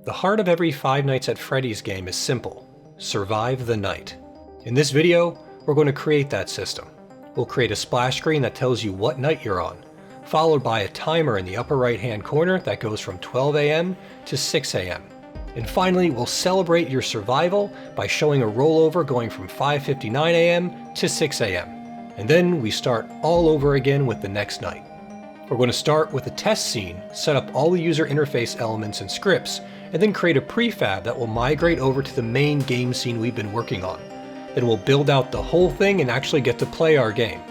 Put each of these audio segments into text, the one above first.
The heart of every Five Nights at Freddy's game is simple: survive the night. In this video, we're going to create that system. We'll create a splash screen that tells you what night you're on, followed by a timer in the upper right hand corner that goes from 12 AM to 6 AM. And finally, we'll celebrate your survival by showing a rollover going from 5:59 AM to 6 AM. And then we start all over again with the next night. We're going to start with a test scene, set up all the user interface elements and scripts, and then create a prefab that will migrate over to the main game scene we've been working on. Then we'll build out the whole thing and actually get to play our game.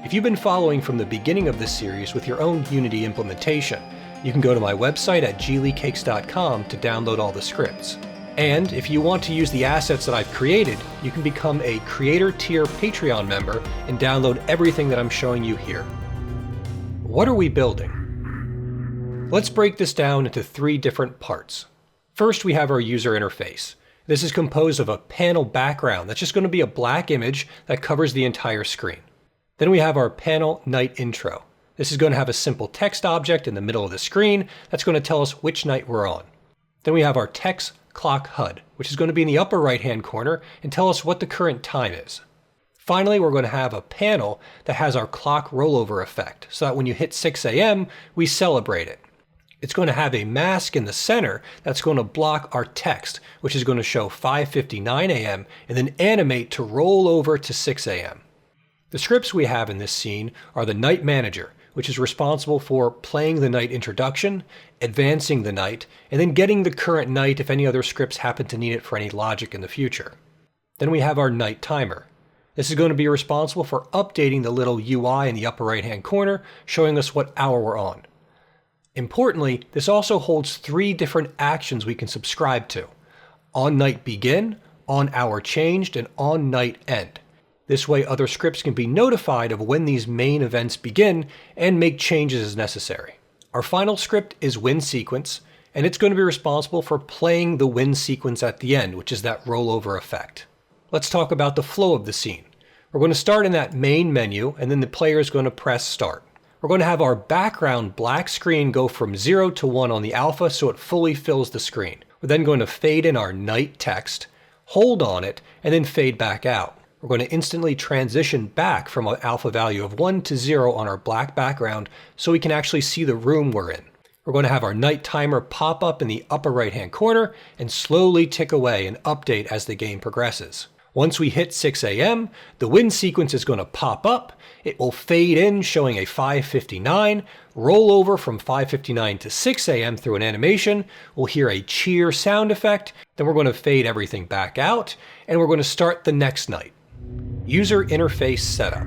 If you've been following from the beginning of this series with your own Unity implementation, you can go to my website at gleecakes.com to download all the scripts. And if you want to use the assets that I've created, you can become a Creator Tier Patreon member and download everything that I'm showing you here. What are we building? Let's break this down into three different parts. First, we have our user interface. This is composed of a panel background that's just going to be a black image that covers the entire screen. Then we have our panel night intro. This is going to have a simple text object in the middle of the screen that's going to tell us which night we're on. Then we have our text clock HUD, which is going to be in the upper right hand corner and tell us what the current time is. Finally, we're going to have a panel that has our clock rollover effect, so that when you hit 6 AM, we celebrate it. It's going to have a mask in the center that's going to block our text, which is going to show 5:59 AM and then animate to roll over to 6 AM. The scripts we have in this scene are the Night Manager, which is responsible for playing the night introduction, advancing the night, and then getting the current night if any other scripts happen to need it for any logic in the future. Then we have our Night Timer. This is going to be responsible for updating the little UI in the upper right hand corner, showing us what hour we're on. Importantly, this also holds three different actions we can subscribe to: on night begin, on hour changed, and on night end. This way other scripts can be notified of when these main events begin and make changes as necessary. Our final script is win sequence, and it's going to be responsible for playing the win sequence at the end, which is that rollover effect. Let's talk about the flow of the scene. We're going to start in that main menu, and then the player is going to press start. We're going to have our background black screen go from 0 to 1 on the alpha so it fully fills the screen. We're then going to fade in our night text, hold on it, and then fade back out. We're going to instantly transition back from an alpha value of 1 to 0 on our black background so we can actually see the room we're in. We're going to have our night timer pop up in the upper right hand corner and slowly tick away and update as the game progresses. Once we hit 6 AM, the win sequence is going to pop up. It will fade in, showing a 5:59, roll over from 5:59 to 6 AM through an animation. We'll hear a cheer sound effect. Then we're going to fade everything back out, and we're going to start the next night. User interface setup.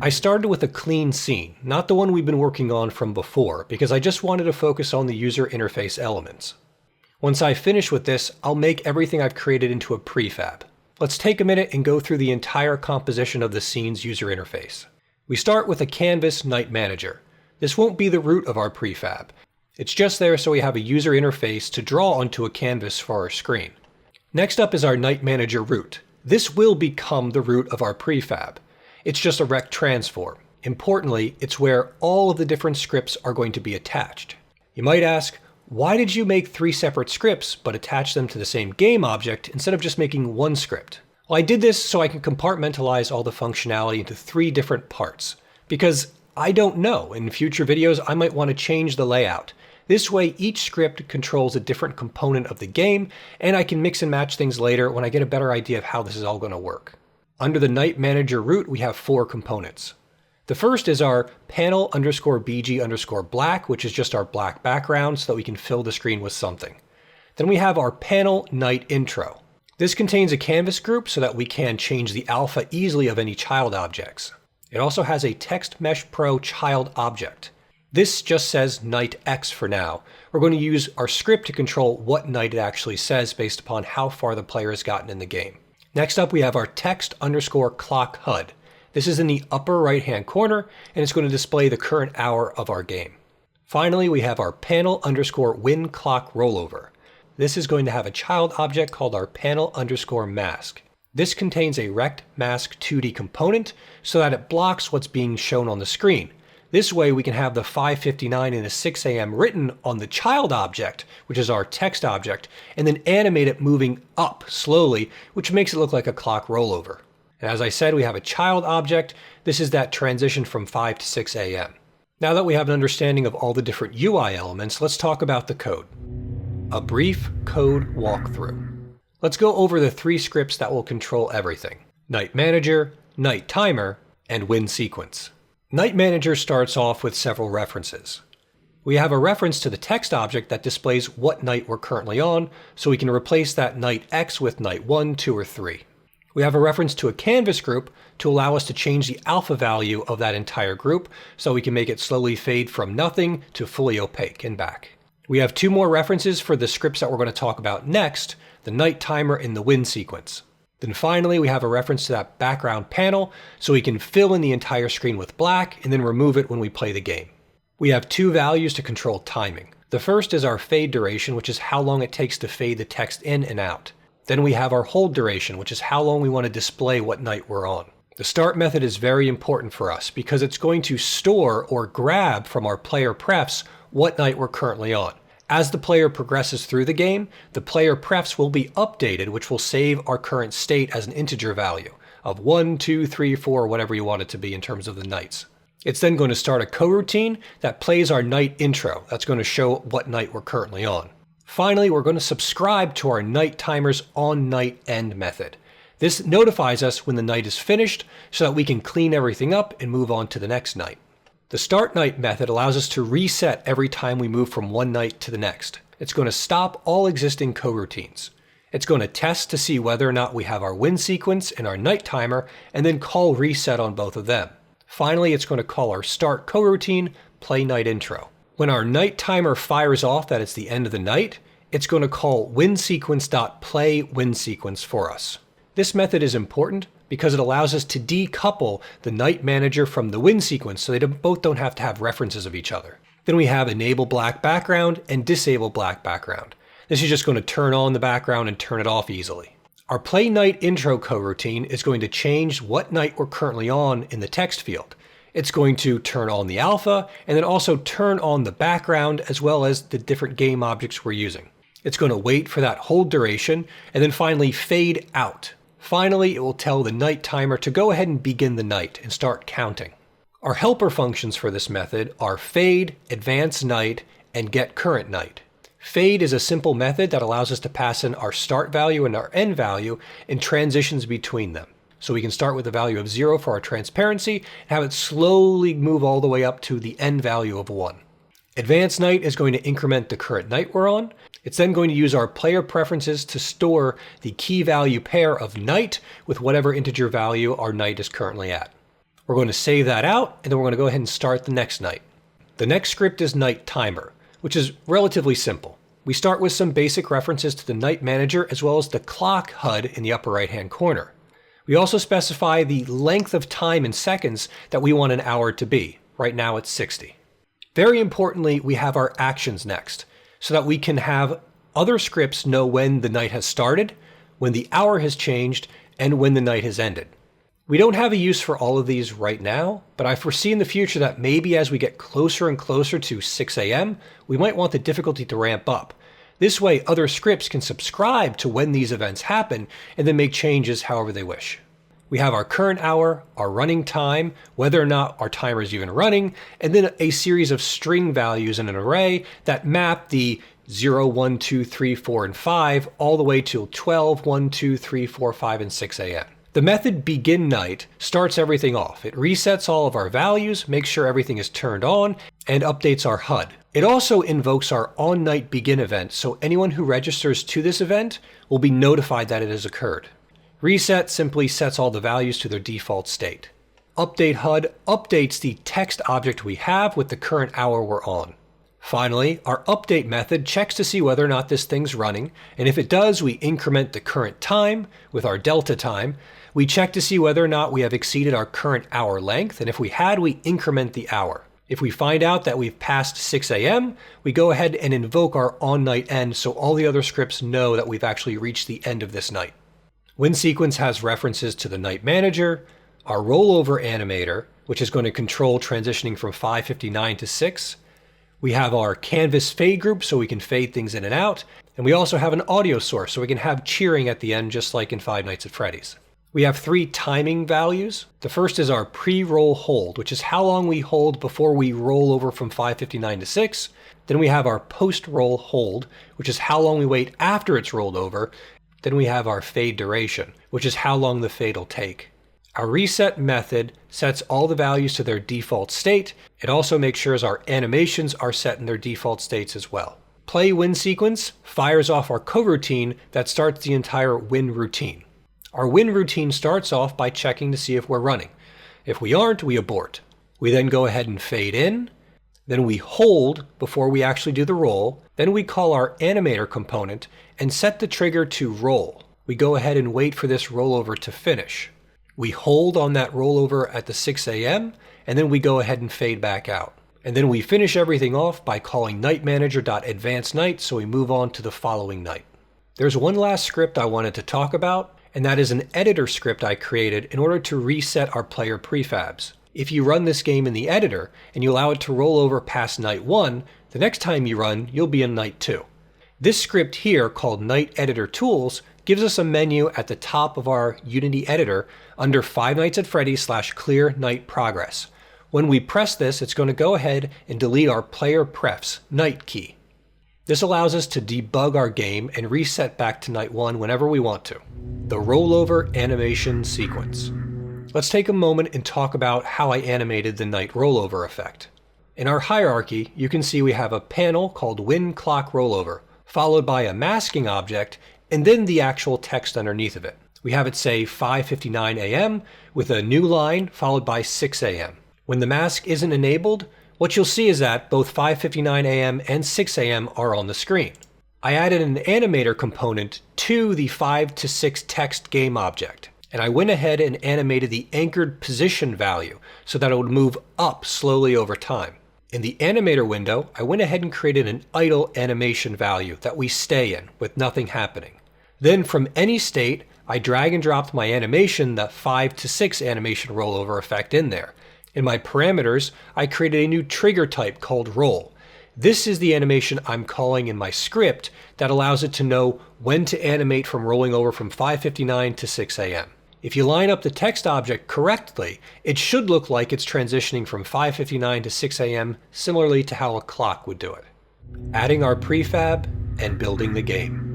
I started with a clean scene, not the one we've been working on from before, because I just wanted to focus on the user interface elements. Once I finish with this, I'll make everything I've created into a prefab. Let's take a minute and go through the entire composition of the scene's user interface. We start with a canvas Night Manager. This won't be the root of our prefab. It's just there so we have a user interface to draw onto a canvas for our screen. Next up is our Night Manager root. This will become the root of our prefab. It's just a rect transform. Importantly, it's where all of the different scripts are going to be attached. You might ask, why did you make three separate scripts but attach them to the same game object instead of just making one script? Well, I did this so I can compartmentalize all the functionality into three different parts, because I don't know. In future videos, I might want to change the layout. This way, each script controls a different component of the game, and I can mix and match things later when I get a better idea of how this is all going to work. Under the Night Manager root, we have four components. The first is our panel_bg_black, which is just our black background so that we can fill the screen with something. Then we have our panel night intro. This contains a canvas group so that we can change the alpha easily of any child objects. It also has a text mesh pro child object. This just says night X for now. We're going to use our script to control what night it actually says based upon how far the player has gotten in the game. Next up, we have our text_clock HUD. This is in the upper right hand corner, and it's going to display the current hour of our game. Finally, we have our panel_win clock rollover. This is going to have a child object called our panel_mask. This contains a rect mask 2D component so that it blocks what's being shown on the screen. This way we can have the 5:59 and the 6 a.m. written on the child object, which is our text object, and then animate it moving up slowly, which makes it look like a clock rollover. And as I said, we have a child object. This is that transition from 5 to 6 a.m. Now that we have an understanding of all the different UI elements, let's talk about the code. A brief code walkthrough. Let's go over the 3 scripts that will control everything: Night Manager, Night Timer, and Win Sequence. Night Manager starts off with several references. We have a reference to the text object that displays what night we're currently on, so we can replace that night X with night 1, 2, or 3. We have a reference to a canvas group to allow us to change the alpha value of that entire group, so we can make it slowly fade from nothing to fully opaque and back. We have 2 more references for the scripts that we're going to talk about next, the Night Timer and the Win Sequence. Then finally, we have a reference to that background panel, so we can fill in the entire screen with black and then remove it when we play the game. We have 2 values to control timing. The first is our fade duration, which is how long it takes to fade the text in and out. Then we have our hold duration, which is how long we want to display what night we're on. The start method is very important for us because it's going to store or grab from our PlayerPrefs what night we're currently on. As the player progresses through the game, the PlayerPrefs will be updated, which will save our current state as an integer value of 1, 2, 3, 4, whatever you want it to be in terms of the nights. It's then going to start a coroutine that plays our night intro. That's going to show what night we're currently on. Finally, we're going to subscribe to our Night Timer's onNightEnd method. This notifies us when the night is finished so that we can clean everything up and move on to the next night. The start night method allows us to reset every time we move from one night to the next. It's going to stop all existing coroutines. It's going to test to see whether or not we have our win sequence and our night timer, and then call reset on both of them. Finally, it's going to call our start coroutine, play night intro. When our night timer fires off that it's the end of the night, it's going to call winSequence.play winSequence for us. This method is important because it allows us to decouple the night manager from the win sequence so they both don't have to have references of each other. Then we have enable black background and disable black background. This is just going to turn on the background and turn it off easily. Our play night intro coroutine is going to change what night we're currently on in the text field. It's going to turn on the alpha and then also turn on the background as well as the different game objects we're using. It's going to wait for that hold duration and then finally fade out. Finally, it will tell the night timer to go ahead and begin the night and start counting. Our helper functions for this method are fade, advance night, and get current night. Fade is a simple method that allows us to pass in our start value and our end value and transitions between them. So we can start with a value of 0 for our transparency and have it slowly move all the way up to the end value of 1. Advance night is going to increment the current night we're on. It's then going to use our player preferences to store the key value pair of night with whatever integer value our night is currently at. We're going to save that out, and then we're going to go ahead and start the next night. The next script is Night Timer, which is relatively simple. We start with some basic references to the night manager as well as the clock HUD in the upper right-hand corner. We also specify the length of time in seconds that we want an hour to be. Right now it's 60. Very importantly, we have our actions next, so that we can have other scripts know when the night has started, when the hour has changed, and when the night has ended. We don't have a use for all of these right now, but I foresee in the future that maybe as we get closer and closer to 6 a.m., we might want the difficulty to ramp up. This way, other scripts can subscribe to when these events happen and then make changes however they wish. We have our current hour, our running time, whether or not our timer is even running, and then a series of string values in an array that map the 0, 1, 2, 3, 4, and 5 all the way to 12, 1, 2, 3, 4, 5, and 6 a.m. The method begin night starts everything off. It resets all of our values, makes sure everything is turned on, and updates our HUD. It also invokes our on-night begin event, so anyone who registers to this event will be notified that it has occurred. Reset simply sets all the values to their default state. Update HUD updates the text object we have with the current hour we're on. Finally, our update method checks to see whether or not this thing's running, and if it does, we increment the current time with our delta time. We check to see whether or not we have exceeded our current hour length, and if we had, we increment the hour. If we find out that we've passed 6 a.m., we go ahead and invoke our on-night-end so all the other scripts know that we've actually reached the end of this night. WinSequence has references to the night manager, our rollover animator, which is going to control transitioning from 5:59 to 6. We have our canvas fade group so we can fade things in and out. And we also have an audio source so we can have cheering at the end just like in Five Nights at Freddy's. We have 3 timing values. The first is our pre-roll hold, which is how long we hold before we roll over from 5:59 to 6. Then we have our post-roll hold, which is how long we wait after it's rolled over. Then we have our fade duration, which is how long the fade will take. Our reset method sets all the values to their default state. It also makes sure our animations are set in their default states as well. Play win sequence fires off our coroutine that starts the entire win routine. Our win routine starts off by checking to see if we're running. If we aren't, we abort. We then go ahead and fade in. Then we hold before we actually do the roll. Then we call our animator component and set the trigger to roll. We go ahead and wait for this rollover to finish. We hold on that rollover at the 6 a.m. and then we go ahead and fade back out. And then we finish everything off by calling nightmanager.advancedNight so we move on to the following night. There's one last script I wanted to talk about, and that is an editor script I created in order to reset our player prefabs. If you run this game in the editor and you allow it to roll over past night 1, the next time you run, you'll be in night 2. This script here, called Night Editor Tools, gives us a menu at the top of our Unity editor under Five Nights at Freddy's /clear night progress. When we press this, it's going to go ahead and delete our PlayerPrefs night key. This allows us to debug our game and reset back to night 1 whenever we want to. The rollover animation sequence. Let's take a moment and talk about how I animated the night rollover effect. In our hierarchy, you can see we have a panel called Win Clock Rollover, followed by a masking object, and then the actual text underneath of it. We have it say 5:59 a.m. with a new line followed by 6 a.m. When the mask isn't enabled, what you'll see is that both 5:59 a.m. and 6 a.m. are on the screen. I added an animator component to the 5 to 6 text game object, and I went ahead and animated the anchored position value so that it would move up slowly over time. In the animator window, I went ahead and created an idle animation value that we stay in with nothing happening. Then from any state, I drag and dropped my animation, the 5 to 6 animation rollover effect in there. In my parameters, I created a new trigger type called roll. This is the animation I'm calling in my script that allows it to know when to animate from rolling over from 5:59 to 6 a.m. If you line up the text object correctly, it should look like it's transitioning from 5:59 to 6 a.m. similarly to how a clock would do it. Adding our prefab and building the game.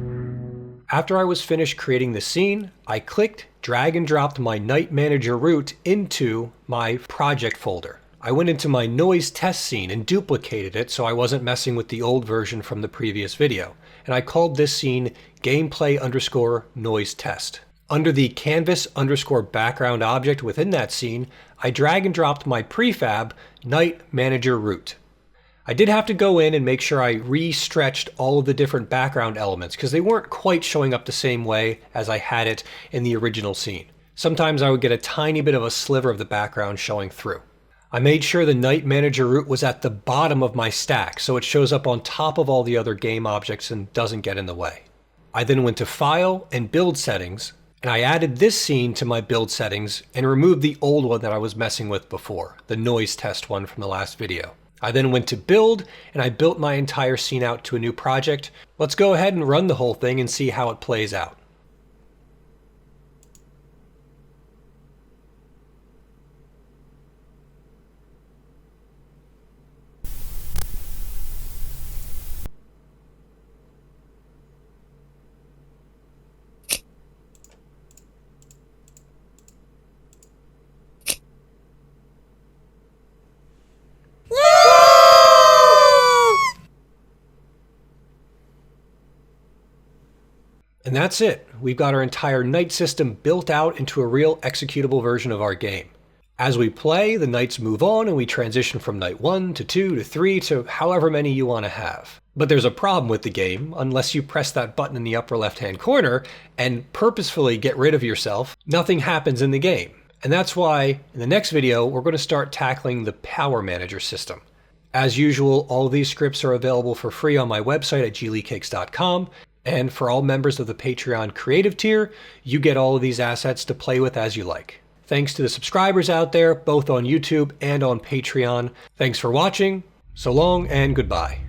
After I was finished creating the scene, I clicked, drag and dropped my Night Manager root into my project folder. I went into my noise test scene and duplicated it so I wasn't messing with the old version from the previous video. And I called this scene gameplay_noise test. Under the canvas_background object within that scene, I drag and dropped my prefab Night Manager root. I did have to go in and make sure I re-stretched all of the different background elements because they weren't quite showing up the same way as I had it in the original scene. Sometimes I would get a tiny bit of a sliver of the background showing through. I made sure the Night Manager root was at the bottom of my stack so it shows up on top of all the other game objects and doesn't get in the way. I then went to File and Build Settings, and I added this scene to my build settings and removed the old one that I was messing with before, the noise test one from the last video. I then went to build and I built my entire scene out to a new project. Let's go ahead and run the whole thing and see how it plays out. And that's it. We've got our entire night system built out into a real executable version of our game. As we play, the nights move on and we transition from night 1 to 2 to 3 to however many you want to have. But there's a problem with the game. Unless you press that button in the upper left-hand corner and purposefully get rid of yourself, nothing happens in the game. And that's why in the next video, we're going to start tackling the Power Manager system. As usual, all of these scripts are available for free on my website at gleecakes.com. And for all members of the Patreon creative tier, you get all of these assets to play with as you like. Thanks to the subscribers out there, both on YouTube and on Patreon. Thanks for watching. So long and goodbye.